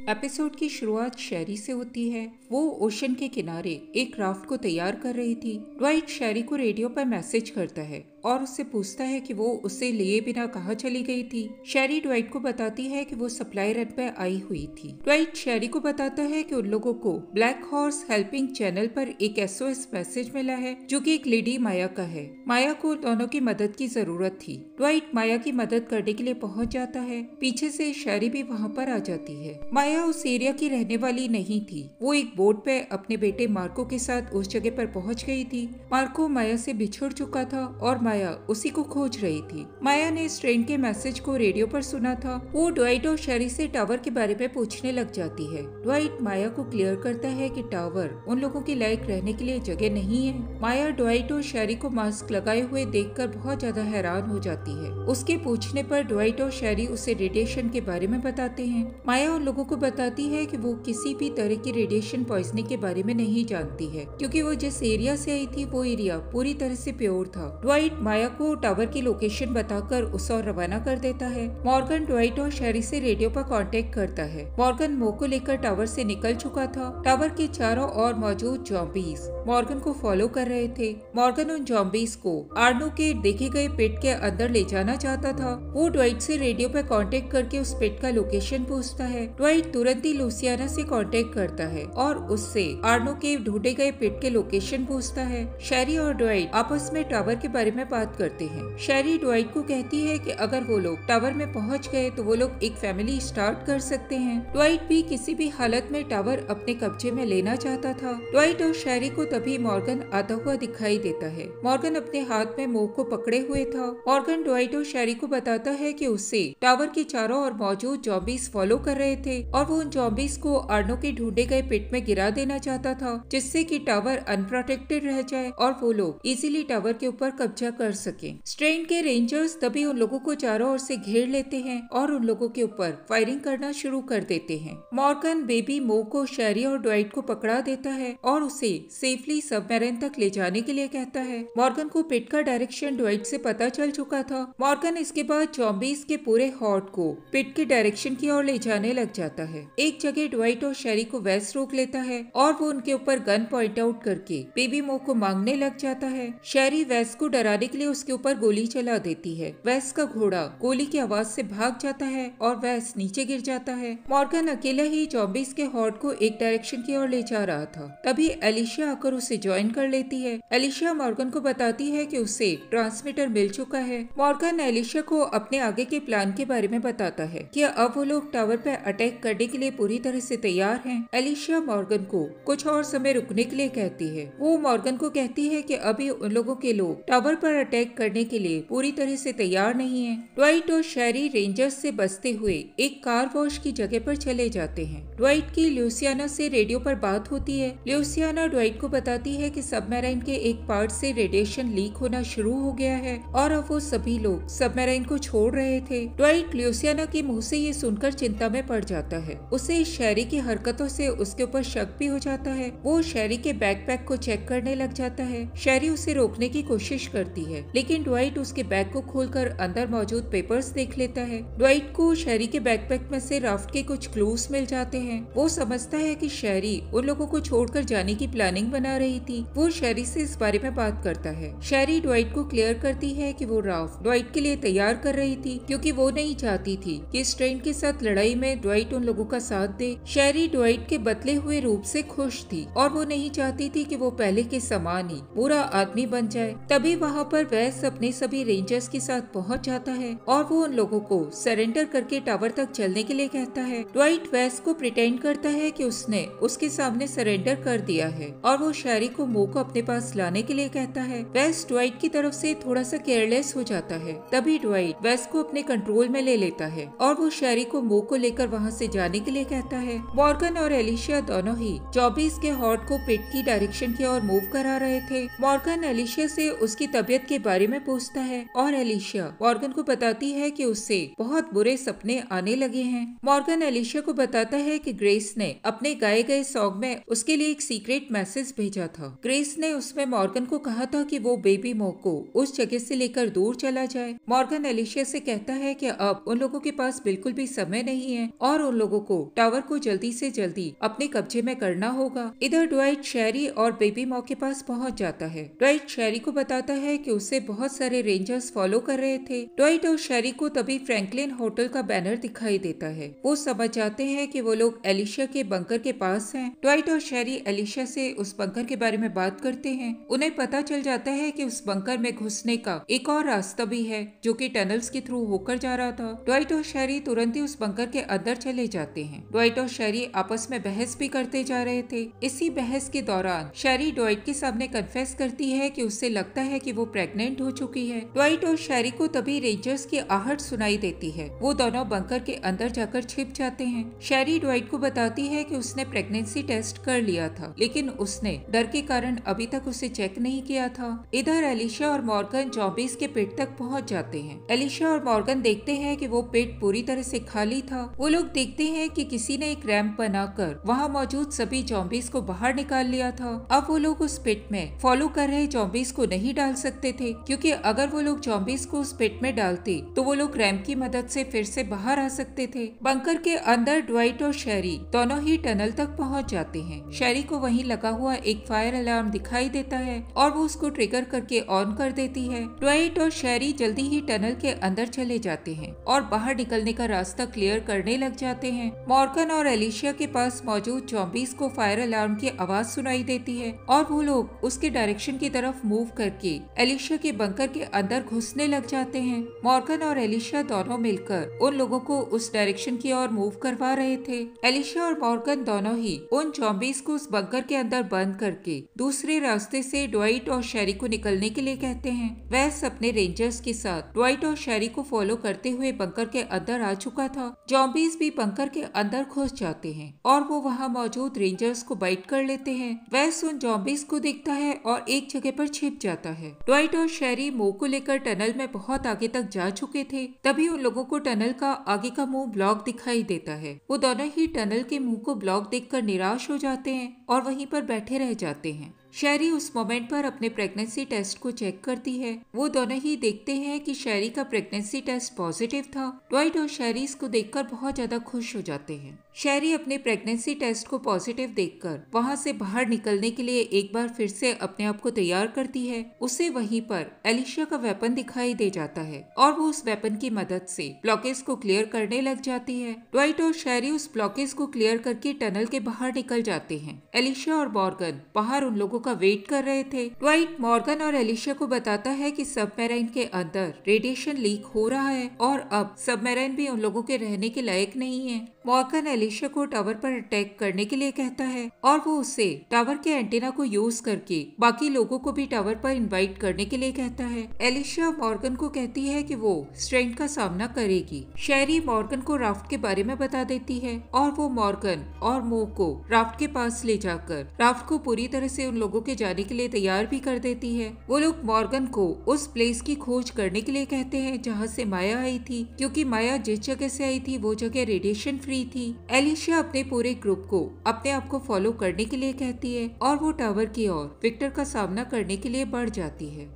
Episode की शुरुआत शैरी से होती है। वो ओशन के किनारे एक राफ्ट को तैयार कर रही थी। ड्वाइट शैरी को रेडियो पर मैसेज करता है और उससे पूछता है कि वो उसे लिए बिना कहाँ चली गई थी। शैरी ड्वाइट को बताती है कि वो सप्लाई रन पर आई हुई थी। ड्वाइट शैरी को बताता है कि उन लोगों को ब्लैक हॉर्स हेल्पिंग चैनल पर एक SOS मैसेज मिला है जो कि एक लेडी माया का है। माया को दोनों की मदद की जरूरत थी। ड्वाइट माया की मदद करने के लिए पहुंच जाता है। पीछे से शैरी भी वहां पर आ जाती है। माया उस एरिया की रहने वाली नहीं थी। वो एक बोट पे अपने बेटे मार्को के साथ उस जगह पर पहुंच गई थी। मार्को माया से बिछड़ चुका था और माया उसी को खोज रही थी। माया ने स्ट्रेन के मैसेज को रेडियो पर सुना था। वो ड्वाइट और शैरी से टावर के बारे में पूछने लग जाती है। ड्वाइट माया को क्लियर करता है कि टावर उन लोगों के लायक रहने के लिए जगह नहीं है। माया ड्वाइट और शैरी को मास्क लगाए हुए देखकर बहुत ज्यादा हैरान हो जाती है। उसके पूछने पर ड्वाइट और शैरी उसे रेडिएशन के बारे में बताते हैं। माया उन लोगों को बताती है कि वो किसी भी तरह की रेडिएशन पॉइजनिंग के बारे में नहीं जानती है, क्योंकि वो जिस एरिया से आई थी वो एरिया पूरी तरह से प्योर था। ड्वाइट माया को टावर की लोकेशन बताकर उसे और रवाना कर देता है। मॉर्गन ड्वाइट और शैरी से रेडियो पर कांटेक्ट करता है। मॉर्गन मो को लेकर टावर से निकल चुका था। टावर के चारों ओर मौजूद जॉम्बीज मॉर्गन को फॉलो कर रहे थे। मॉर्गन उन जॉम्बीज को आर्नो के देखे गए पिट के अंदर ले जाना चाहता था। वो ड्वाइट से रेडियो पर कांटेक्ट करके उस पिट का लोकेशन पूछता है। ड्वाइट तुरंत ही लूसियाना से कांटेक्ट करता है और उससे आर्नो के ढूंढे गए पिट के लोकेशन पूछता है। शैरी और ड्वाइट आपस में टावर के बारे में बात करते हैं। शैरी ड्वाइट को कहती है कि अगर वो लोग टावर में पहुंच गए तो वो लोग एक फैमिली स्टार्ट कर सकते हैं। ड्वाइट भी किसी भी हालत में टावर अपने कब्जे में लेना चाहता था। ड्वाइट और शैरी को तभी मॉर्गन आता हुआ दिखाई देता है। मॉर्गन अपने हाथ में मोह को पकड़े हुए था। मॉर्गन ड्वाइट और शैरी को बताता है कि उसे टावर के चारों ओर मौजूद जॉम्बीज फॉलो कर रहे थे और वो उन जॉम्बीज को आर्नो के ढूंढे गए पिट में गिरा देना चाहता था, जिससे कि टावर अनप्रोटेक्टेड रह जाए और वो लोग इजीली टावर के ऊपर कब्जा कर सके। स्ट्रेन के रेंजर्स तभी उन लोगों को चारों ओर से घेर लेते हैं और उन लोगों के ऊपर फायरिंग करना शुरू कर देते हैं। मॉर्गन बेबी मो को शैरी और ड्वाइट को पकड़ा देता है और उसे सेफली सबमरीन तक ले जाने के लिए कहता है। मॉर्गन को पिट का डायरेक्शन ड्वाइट से पता चल चुका था। मॉर्गन इसके बाद जॉम्बीज के पूरे हॉट को पिट के डायरेक्शन की ओर ले जाने लग जाता है। एक जगह ड्वाइट और शैरी को वेस रोक लेता है और वो उनके ऊपर गन पॉइंट आउट करके बेबी मो को मांगने लग जाता है। शैरी वेस को डराने के लिए उसके ऊपर गोली चला देती है। वेस का घोड़ा गोली की आवाज से भाग जाता है और वेस नीचे गिर जाता है। मॉर्गन अकेला ही जॉम्बीज के हॉट को एक डायरेक्शन की ओर ले जा रहा था। तभी एलिशिया आकर उसे ज्वाइन कर लेती है। एलिशिया मॉर्गन को बताती है कि उसे ट्रांसमीटर मिल चुका है। मॉर्गन एलिशिया को अपने आगे के प्लान के बारे में बताता है कि अब वो लोग टावर पर अटैक करने के लिए पूरी तरह से तैयार हैं। एलिशिया मॉर्गन को कुछ और समय रुकने के लिए कहती है। वो मॉर्गन को कहती है कि अभी उन लोगों के लोग टावर पर अटैक करने के लिए पूरी तरह से तैयार नहीं है। ड्वाइट और शैरी रेंजर्स से बचते हुए एक कार वॉश की जगह पर चले जाते हैं। ड्वाइट की ल्यूसियाना से रेडियो पर बात होती है। ल्यूसियाना ड्वाइट को बताती है कि सबमरीन के एक पार्ट से रेडिएशन लीक होना शुरू हो गया है और अब वो सभी लोग सबमरीन को छोड़ रहे थे। ड्वाइट ल्यूसियाना के मुंह से ये सुनकर चिंता में पड़ जाता है। उसे शैरी की हरकतों से उसके ऊपर शक भी हो जाता है। वो शैरी के बैकपैक को चेक करने लग जाता है। शैरी उसे रोकने की कोशिश करती है, लेकिन ड्वाइट उसके बैग को खोलकर अंदर मौजूद पेपर्स देख लेता है। ड्वाइट को शैरी के बैकपैक में से राफ्ट के कुछ क्लूज मिल जाते हैं। वो समझता है कि शैरी उन लोगों को छोड़कर जाने की प्लानिंग बना रही थी। वो शैरी से इस बारे में बात करता है। शैरी ड्वाइट को क्लियर करती है कि वो राफ्ट ड्वाइट के लिए तैयार कर रही थी, क्योंकि वो नहीं चाहती थी कि स्ट्रेन के साथ लड़ाई में ड्वाइट उन लोगों का साथ दे। शैरी ड्वाइट के बदले हुए रूप से खुश थी और वो नहीं चाहती थी कि वो पहले के समान ही बुरा आदमी बन जाए। तभी वहाँ पर वैस अपने सभी रेंजर्स के साथ पहुँच जाता है और वो उन लोगों को सरेंडर करके टावर तक चलने के लिए कहता है। ड्वाइट वैस को प्रिटेंड करता है कि उसने उसके सामने सरेंडर कर दिया है और वो शैरी को मो को अपने पास लाने के लिए कहता है। वैस ड्वाइट की तरफ से थोड़ा सा केयरलेस हो जाता है। तभी ड्वाइट वैस को अपने कंट्रोल में ले लेता है और वो शैरी को मो को लेकर वहाँ से जाने के लिए कहता है। मॉर्गन और एलिशिया दोनों ही जॉम्बीज के हॉट को पिट की डायरेक्शन की ओर मूव करा रहे थे। मॉर्गन एलिशिया से उसकी तबीयत के बारे में पूछता है और एलिशिया मॉर्गन को बताती है कि उससे बहुत बुरे सपने आने लगे हैं। मॉर्गन एलिशिया को बताता है कि ग्रेस ने अपने गाए गए सॉन्ग में उसके लिए एक सीक्रेट मैसेज भेजा था। ग्रेस ने उसमें मॉर्गन को कहा था कि वो बेबी मो को उस जगह से लेकर दूर चला जाए। मॉर्गन एलिशिया से कहता है कि अब उन लोगों के पास बिल्कुल भी समय नहीं है और उन लोगों लोगों को टावर को जल्दी से जल्दी अपने कब्जे में करना होगा। इधर ड्वाइट शेरी और बेबी मॉ के पास पहुंच जाता है। ड्वाइट शेरी को बताता है कि उसे बहुत सारे रेंजर्स फॉलो कर रहे थे। ड्वाइट और शेरी को तभी फ्रैंकलिन होटल का बैनर दिखाई देता है। वो समझ जाते हैं कि वो लोग एलिशा के बंकर के पास हैं। ड्वाइट और शेरी एलिशा से उस बंकर के बारे में बात करते हैं। उन्हें पता चल जाता है कि उस बंकर में घुसने का एक और रास्ता भी है जो कि टनल्स के थ्रू होकर जा रहा था। ड्वाइट और शेरी तुरंत ही उस बंकर के अंदर चले जाते हैं। ड्वाइट और शेरी आपस में बहस भी करते जा रहे थे। इसी बहस के दौरान शेरी ड्वाइट के सामने कन्फेस करती है कि उसे लगता है कि वो प्रेग्नेंट हो चुकी है। ड्वाइट और शेरी को तभी रेंजर्स की आहट सुनाई देती है। वो दोनों बंकर के अंदर जाकर छिप जाते हैं। शेरी ड्वाइट को बताती है कि उसने प्रेगनेंसी टेस्ट कर लिया था, लेकिन उसने डर के कारण अभी तक उसे चेक नहीं किया था। इधर एलिशा और मॉर्गन जॉम्बीज के पेट तक पहुंच जाते हैं। एलिशा और मॉर्गन देखते हैं कि वो पेट पूरी तरह से खाली था। वो लोग देखते हैं कि किसी ने एक रैंप बनाकर वहाँ मौजूद सभी जॉम्बीज को बाहर निकाल लिया था। अब वो लोग उस पेट में फॉलो कर रहे जॉम्बीज को नहीं डाल सकते थे, क्योंकि अगर वो लोग जॉम्बीज को उस पेट में डालते तो वो लोग रैंप की मदद से फिर से बाहर आ सकते थे। बंकर के अंदर ड्वाइट और शेरी दोनों ही टनल तक पहुंच जाते हैं। शेरी को वहीं लगा हुआ एक फायर अलार्म दिखाई देता है और वो उसको ट्रिगर करके ऑन कर देती है। ड्वाइट और शेरी जल्दी ही टनल के अंदर चले जाते हैं और बाहर निकलने का रास्ता क्लियर करने लग जाते हैं। मॉर्गन और एलिशिया के पास मौजूद जॉम्बीज को फायर अलार्म की आवाज सुनाई देती है और वो लोग उसके डायरेक्शन की तरफ मूव करके एलिशिया के बंकर के अंदर घुसने लग जाते हैं। मॉर्गन और एलिशिया दोनों मिलकर उन लोगों को उस डायरेक्शन की ओर मूव करवा रहे थे। एलिशा और मॉर्गन दोनों ही उन जॉम्बीज को उस बंकर के अंदर बंद करके दूसरे रास्ते से ड्वाइट और शेरी को निकलने के लिए कहते हैं। वैस अपने रेंजर्स के साथ ड्वाइट और शेरी को फॉलो करते हुए बंकर के अंदर आ चुका था। जॉम्बीज भी बंकर के अंदर घुस जाते हैं और वो वहाँ मौजूद रेंजर्स को बाइट कर लेते हैं। वैस उन जॉम्बीज को देखता है और एक जगह पर छिप जाता है। ड्वाइट और शेरी मो को लेकर टनल में बहुत आगे तक जा चुके थे। तभी उन लोगों को टनल का आगे का मुंह ब्लॉक दिखाई देता है। वो दोनों ही टनल के मुंह को ब्लॉक देखकर निराश हो जाते हैं और वहीं पर बैठे रह जाते हैं। शेरी उस मोमेंट पर अपने प्रेगनेंसी टेस्ट को चेक करती है। वो दोनों ही देखते हैं कि शेरी का प्रेगनेंसी टेस्ट पॉजिटिव था। ड्वाइट और शेरी इसको देखकर बहुत ज्यादा खुश हो जाते हैं। शेरी अपने प्रेगनेंसी टेस्ट को पॉजिटिव देखकर वहां से बाहर निकलने के लिए एक बार फिर से अपने आप को तैयार करती है। उसे वहीं पर एलिशा का वेपन दिखाई दे जाता है और वो उस वेपन की मदद से ब्लॉकेज को क्लियर करने लग जाती है। ड्वाइट और शेरी उस ब्लॉकेज को क्लियर करके टनल के बाहर निकल जाते हैं। एलिशा और मॉर्गन बाहर उन लोगों का वेट कर रहे थे। ड्वाइट मॉर्गन और एलिशा को बताता है कि सबमरीन के अंदर रेडिएशन लीक हो रहा है और अब सबमरीन भी उन लोगों के रहने के लायक नहीं है। मॉर्गन एलिशा को टावर पर अटैक करने के लिए कहता है और वो उसे टावर के एंटीना को यूज करके बाकी लोगों को भी टावर पर इनवाइट करने के लिए कहता है। एलिशा मॉर्गन को कहती है कि वो स्ट्रेंथ का सामना करेगी। शेरी मॉर्गन को राफ्ट के बारे में बता देती है और वो मॉर्गन और मो को राफ्ट के पास ले जाकर राफ्ट को पूरी तरह से उन लोगों के जाने के लिए तैयार भी कर देती है। वो लोग मॉर्गन को उस प्लेस की खोज करने के लिए कहते हैं जहाँ से माया आई थी, क्योंकि माया जिस जगह से आई थी वो जगह रेडिएशन फ्री थी। एलिशा अपने पूरे ग्रुप को अपने आप को फॉलो करने के लिए कहती है और वो टावर की ओर विक्टर का सामना करने के लिए बढ़ जाती है।